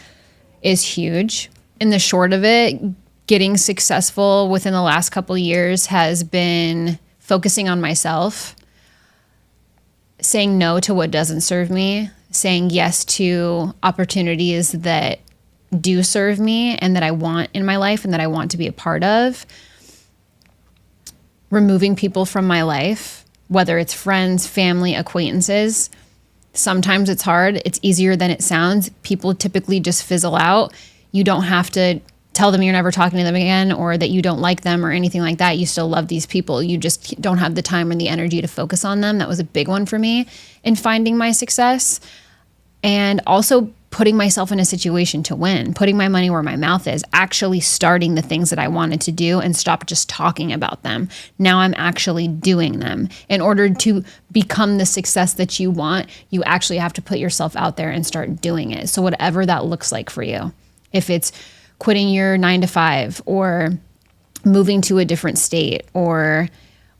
is huge. In the short of it, getting successful within the last couple of years has been focusing on myself, saying no to what doesn't serve me, saying yes to opportunities that do serve me and that I want in my life and that I want to be a part of, removing people from my life, whether it's friends, family, acquaintances. Sometimes it's hard. It's easier than it sounds. People typically just fizzle out. You don't have to tell them you're never talking to them again or that you don't like them or anything like that. You still love these people. You just don't have the time and the energy to focus on them. That was a big one for me in finding my success. And also putting myself in a situation to win, putting my money where my mouth is, actually starting the things that I wanted to do and stop just talking about them. Now I'm actually doing them. In order to become the success that you want, you actually have to put yourself out there and start doing it. So whatever that looks like for you, if it's quitting your 9 to 5 or moving to a different state or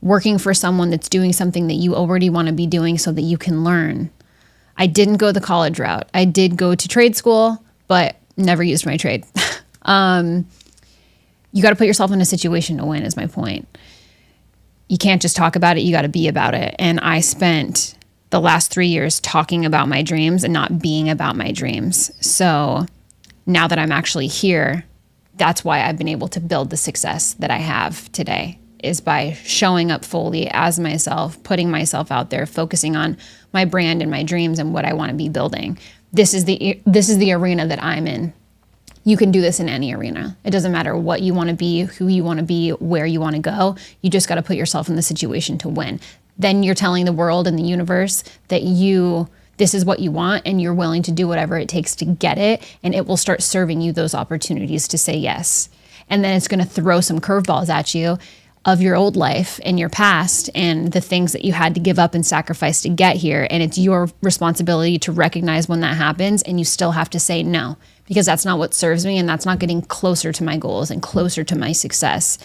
working for someone that's doing something that you already want to be doing so that you can learn. I didn't go the college route. I did go to trade school, but never used my trade. You got to put yourself in a situation to win is my point. You can't just talk about it. You got to be about it. And I spent the last 3 years talking about my dreams and not being about my dreams. So now that I'm actually here, that's why I've been able to build the success that I have today, is by showing up fully as myself, putting myself out there, focusing on my brand and my dreams and what I want to be building. This is the arena that I'm in. You can do this in any arena. It doesn't matter what you want to be, who you want to be, where you want to go. You just got to put yourself in the situation to win. Then you're telling the world and the universe that this is what you want, and you're willing to do whatever it takes to get it, and it will start serving you those opportunities to say yes. And then it's going to throw some curveballs at you of your old life and your past and the things that you had to give up and sacrifice to get here. And it's your responsibility to recognize when that happens, and you still have to say no, because that's not what serves me, and that's not getting closer to my goals and closer to my success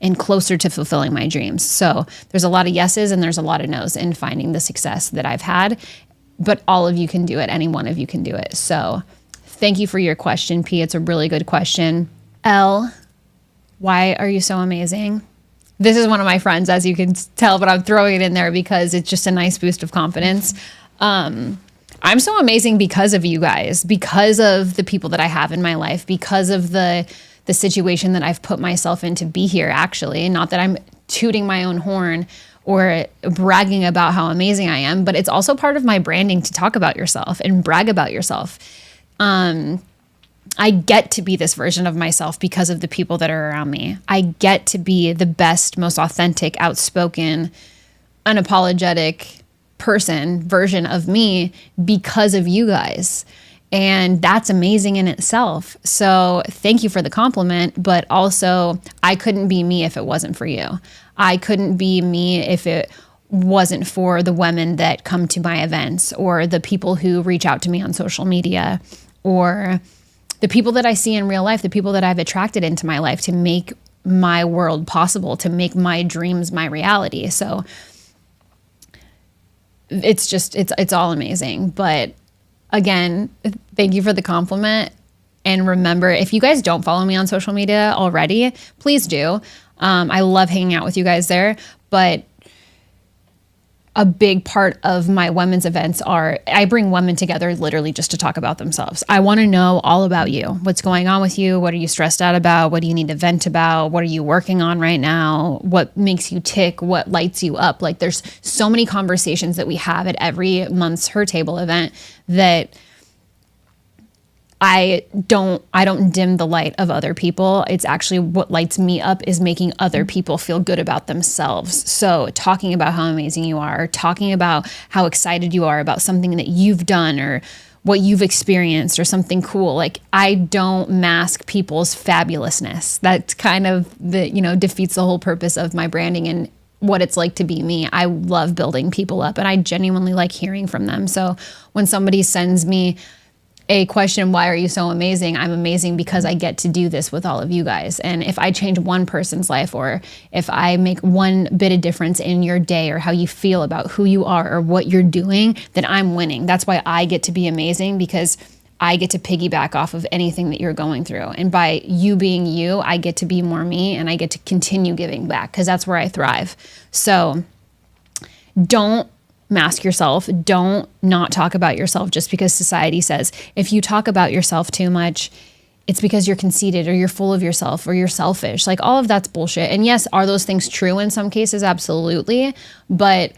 and closer to fulfilling my dreams. So there's a lot of yeses and there's a lot of nos in finding the success that I've had, but all of you can do it. Any one of you can do it. So thank you for your question, P. It's a really good question. L, why are you so amazing? This is one of my friends, as you can tell, but I'm throwing it in there because it's just a nice boost of confidence. I'm so amazing because of you guys, because of the people that I have in my life, because of the situation that I've put myself in to be here, actually. Not that I'm tooting my own horn or bragging about how amazing I am, but it's also part of my branding to talk about yourself and brag about yourself. I get to be this version of myself because of the people that are around me. I get to be the best, most authentic, outspoken, unapologetic version of me because of you guys. And that's amazing in itself. So thank you for the compliment, but also I couldn't be me if it wasn't for you. I couldn't be me if it wasn't for the women that come to my events, or the people who reach out to me on social media, or the people that I see in real life, the people that I've attracted into my life to make my world possible, to make my dreams my reality. So it's all amazing. But again, thank you for the compliment. And remember, if you guys don't follow me on social media already, please do. I love hanging out with you guys there. But a big part of my women's events I bring women together literally just to talk about themselves. I want to know all about you. What's going on with you? What are you stressed out about? What do you need to vent about? What are you working on right now? What makes you tick? What lights you up? Like, there's so many conversations that we have at every month's Her Table event that I don't dim the light of other people. It's actually what lights me up is making other people feel good about themselves. So talking about how amazing you are, talking about how excited you are about something that you've done or what you've experienced or something cool. Like, I don't mask people's fabulousness. That kind of defeats the whole purpose of my branding and what it's like to be me. I love building people up, and I genuinely like hearing from them. So when somebody sends me a question, why are you so amazing? I'm amazing because I get to do this with all of you guys. And if I change one person's life, or if I make one bit of difference in your day or how you feel about who you are or what you're doing, then I'm winning. That's why I get to be amazing, because I get to piggyback off of anything that you're going through. And by you being you, I get to be more me, and I get to continue giving back, because that's where I thrive. So don't mask yourself. Don't not talk about yourself just because society says. If you talk about yourself too much, it's because you're conceited or you're full of yourself or you're selfish. Like, all of that's bullshit. And yes, are those things true in some cases? Absolutely. But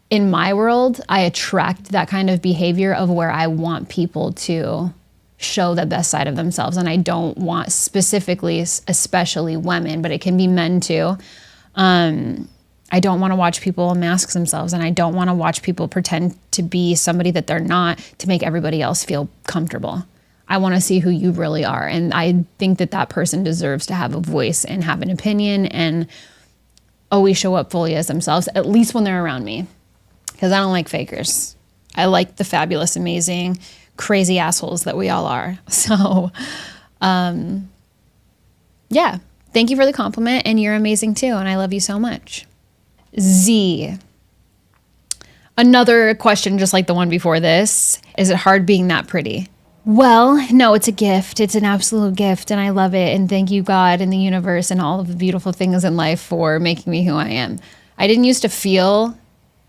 in my world, I attract that kind of behavior of where I want people to show the best side of themselves. And I don't want specifically, especially women, but it can be men too. I don't want to watch people mask themselves, and I don't want to watch people pretend to be somebody that they're not to make everybody else feel comfortable. I want to see who you really are. And I think that that person deserves to have a voice and have an opinion and always show up fully as themselves, at least when they're around me. Because I don't like fakers. I like the fabulous, amazing, crazy assholes that we all are. So, yeah, thank you for the compliment, and you're amazing too, and I love you so much. Z. Another question just like the one before this. Is it hard being that pretty? Well, no, it's a gift. It's an absolute gift, and I love it. And thank you, God and the universe and all of the beautiful things in life for making me who I am. I didn't used to feel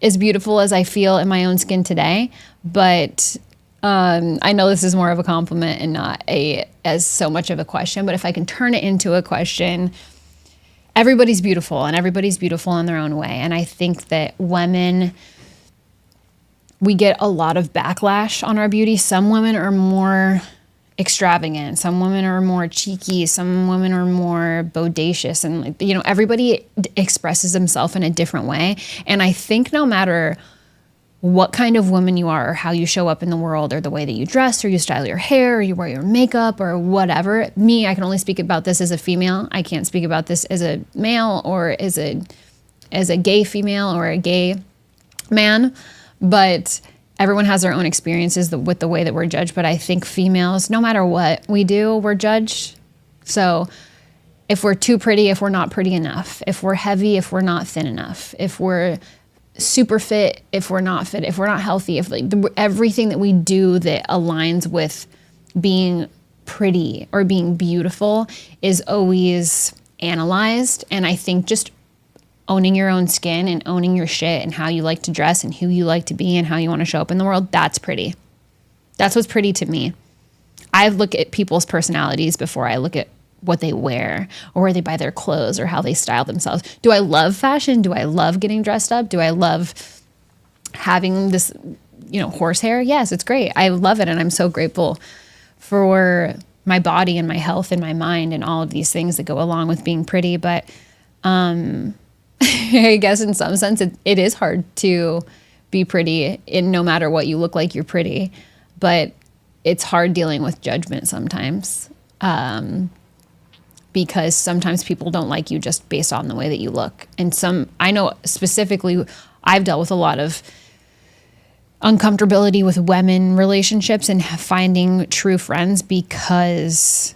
as beautiful as I feel in my own skin today, but I know this is more of a compliment and not as so much of a question. But if I can turn it into a question, everybody's beautiful, and everybody's beautiful in their own way. And I think that women, we get a lot of backlash on our beauty. Some women are more extravagant. Some women are more cheeky. Some women are more bodacious. And, you know, everybody expresses themselves in a different way. And I think no matter what kind of woman you are, or how you show up in the world, or the way that you dress, or you style your hair, or you wear your makeup, or whatever. Me, I can only speak about this as a female. I can't speak about this as a male, or as a gay female, or a gay man. But everyone has their own experiences with the way that we're judged. But I think females, no matter what we do, we're judged. So if we're too pretty, if we're not pretty enough, if we're heavy, if we're not thin enough, if we're super fit, if we're not fit, if we're not healthy, if like everything that we do that aligns with being pretty or being beautiful is always analyzed. And I think just owning your own skin and owning your shit and how you like to dress and who you like to be and how you want to show up in the world, that's pretty. That's what's pretty to me. I look at people's personalities before I look at what they wear or where they buy their clothes or how they style themselves. Do I love fashion? Do I love getting dressed up? Do I love having this, horsehair? Yes, it's great. I love it. And I'm so grateful for my body and my health and my mind and all of these things that go along with being pretty. But I guess in some sense it is hard to be pretty in no matter what you look like, you're pretty. But it's hard dealing with judgment sometimes. Because sometimes people don't like you just based on the way that you look. And I know specifically, I've dealt with a lot of uncomfortability with women relationships and finding true friends because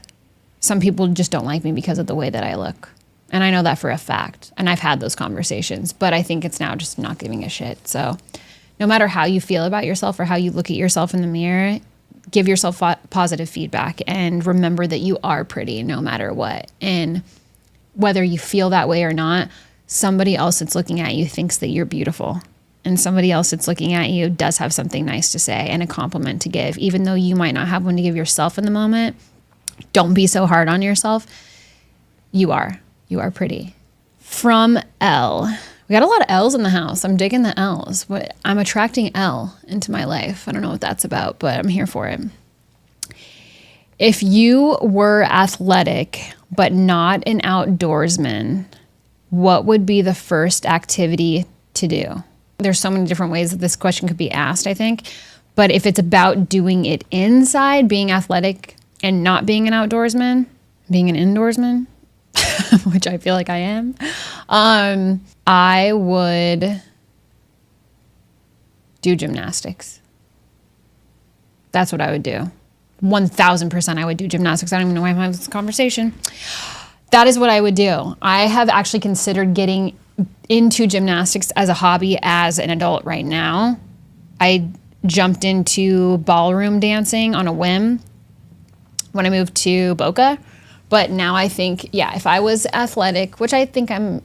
some people just don't like me because of the way that I look. And I know that for a fact. And I've had those conversations, but I think it's now just not giving a shit. So no matter how you feel about yourself or how you look at yourself in the mirror, give yourself positive feedback and remember that you are pretty no matter what. And whether you feel that way or not, somebody else that's looking at you thinks that you're beautiful. And somebody else that's looking at you does have something nice to say and a compliment to give. Even though you might not have one to give yourself in the moment, don't be so hard on yourself. You are pretty. From L. We got a lot of L's in the house. I'm digging the L's. I'm attracting L into my life. I don't know what that's about, but I'm here for it. If you were athletic, but not an outdoorsman, what would be the first activity to do? There's so many different ways that this question could be asked, I think. But if it's about doing it inside, being athletic and not being an outdoorsman, being an indoorsman, which I feel like I am, I would do gymnastics. That's what I would do. 1,000% I would do gymnastics. I don't even know why I'm having this conversation. That is what I would do. I have actually considered getting into gymnastics as a hobby as an adult right now. I jumped into ballroom dancing on a whim when I moved to Boca. But now I think, if I was athletic, which I think I'm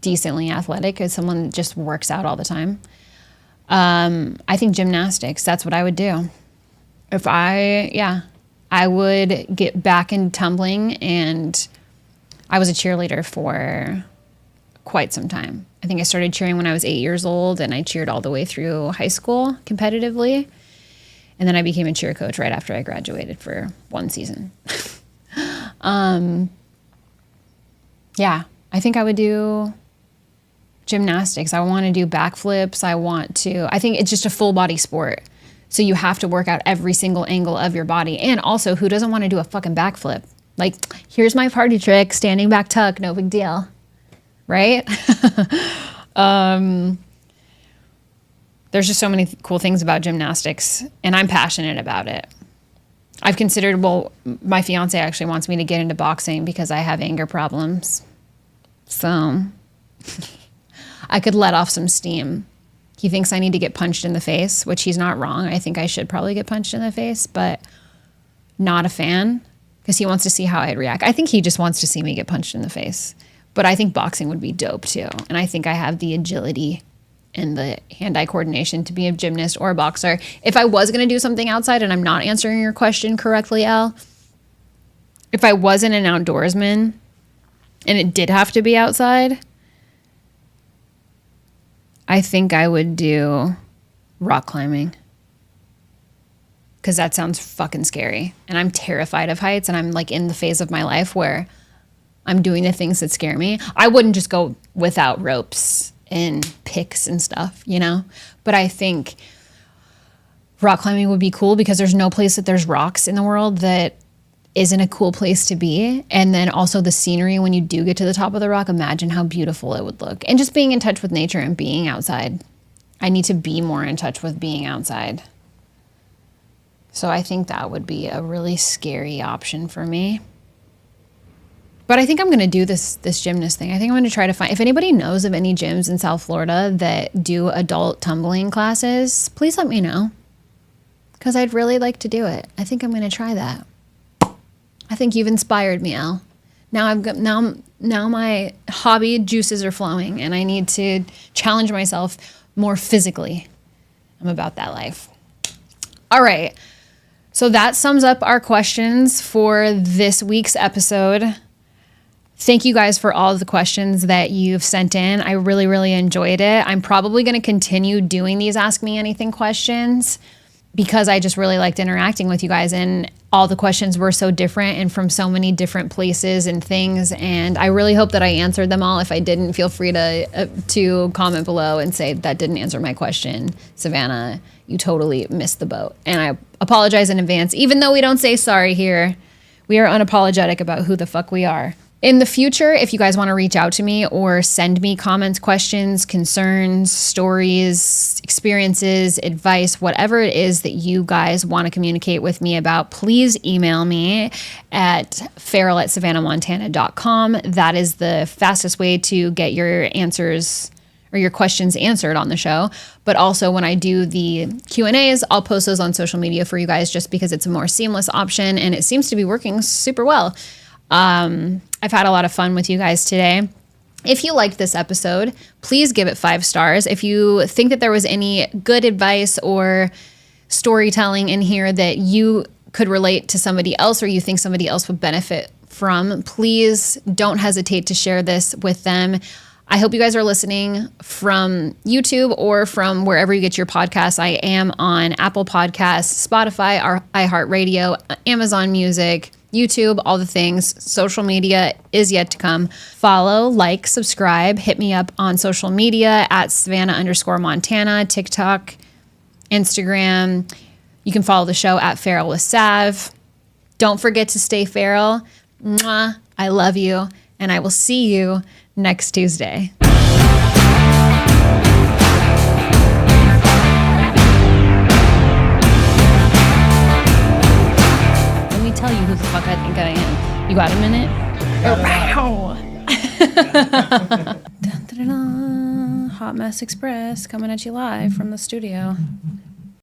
decently athletic as someone that just works out all the time. I think gymnastics, that's what I would do. I would get back into tumbling, and I was a cheerleader for quite some time. I think I started cheering when I was 8 years old, and I cheered all the way through high school competitively. And then I became a cheer coach right after I graduated for one season. I think I would do gymnastics. I want to do backflips. I think it's just a full body sport. So you have to work out every single angle of your body. And also, who doesn't want to do a fucking backflip? Like, here's my party trick, standing back tuck, no big deal. Right? There's just so many cool things about gymnastics, and I'm passionate about it. I've considered, my fiance actually wants me to get into boxing because I have anger problems. So I could let off some steam. He thinks I need to get punched in the face, which he's not wrong. I think I should probably get punched in the face, but not a fan because he wants to see how I'd react. I think he just wants to see me get punched in the face. But I think boxing would be dope too. And I think I have the agility and the hand-eye coordination to be a gymnast or a boxer. If I was going to do something outside, and I'm not answering your question correctly, Elle, if I wasn't an outdoorsman and it did have to be outside, I think I would do rock climbing. Because that sounds fucking scary. And I'm terrified of heights, and I'm like in the phase of my life where I'm doing the things that scare me. I wouldn't just go without ropes and picks and stuff, you know? But I think rock climbing would be cool because there's no place that there's rocks in the world that isn't a cool place to be. And then also the scenery when you do get to the top of the rock, imagine how beautiful it would look. And just being in touch with nature and being outside. I need to be more in touch with being outside. So I think that would be a really scary option for me. But I think I'm going to do this gymnast thing. I think I'm going to try to find, if anybody knows of any gyms in South Florida that do adult tumbling classes, please let me know. Because I'd really like to do it. I think I'm going to try that. I think you've inspired me, Elle. Now my hobby juices are flowing and I need to challenge myself more physically. I'm about that life. All right. So that sums up our questions for this week's episode. Thank you guys for all of the questions that you've sent in. I really, really enjoyed it. I'm probably going to continue doing these Ask Me Anything questions because I just really liked interacting with you guys, and all the questions were so different and from so many different places and things. And I really hope that I answered them all. If I didn't, feel free to comment below and say that didn't answer my question. Savannah, you totally missed the boat. And I apologize in advance. Even though we don't say sorry here, we are unapologetic about who the fuck we are. In the future, if you guys want to reach out to me or send me comments, questions, concerns, stories, experiences, advice, whatever it is that you guys want to communicate with me about, please email me at feral@savanamontana.com. That is the fastest way to get your answers or your questions answered on the show. But also when I do the Q&As, I'll post those on social media for you guys just because it's a more seamless option and it seems to be working super well. I've had a lot of fun with you guys today. If you liked this episode, please give it 5 stars. If you think that there was any good advice or storytelling in here that you could relate to somebody else or you think somebody else would benefit from, please don't hesitate to share this with them. I hope you guys are listening from YouTube or from wherever you get your podcasts. I am on Apple Podcasts, Spotify, iHeartRadio, Amazon Music, YouTube, all the things. Social media is yet to come. Follow, like, subscribe, hit me up on social media at Savannah_Montana, TikTok, Instagram. You can follow the show at Feral with Sav. Don't forget to stay feral. Mwah. I love you, and I will see you next Tuesday. Tell you who the fuck I think I am. You got a minute? Wow. Hot Mess Express coming at you live from the studio.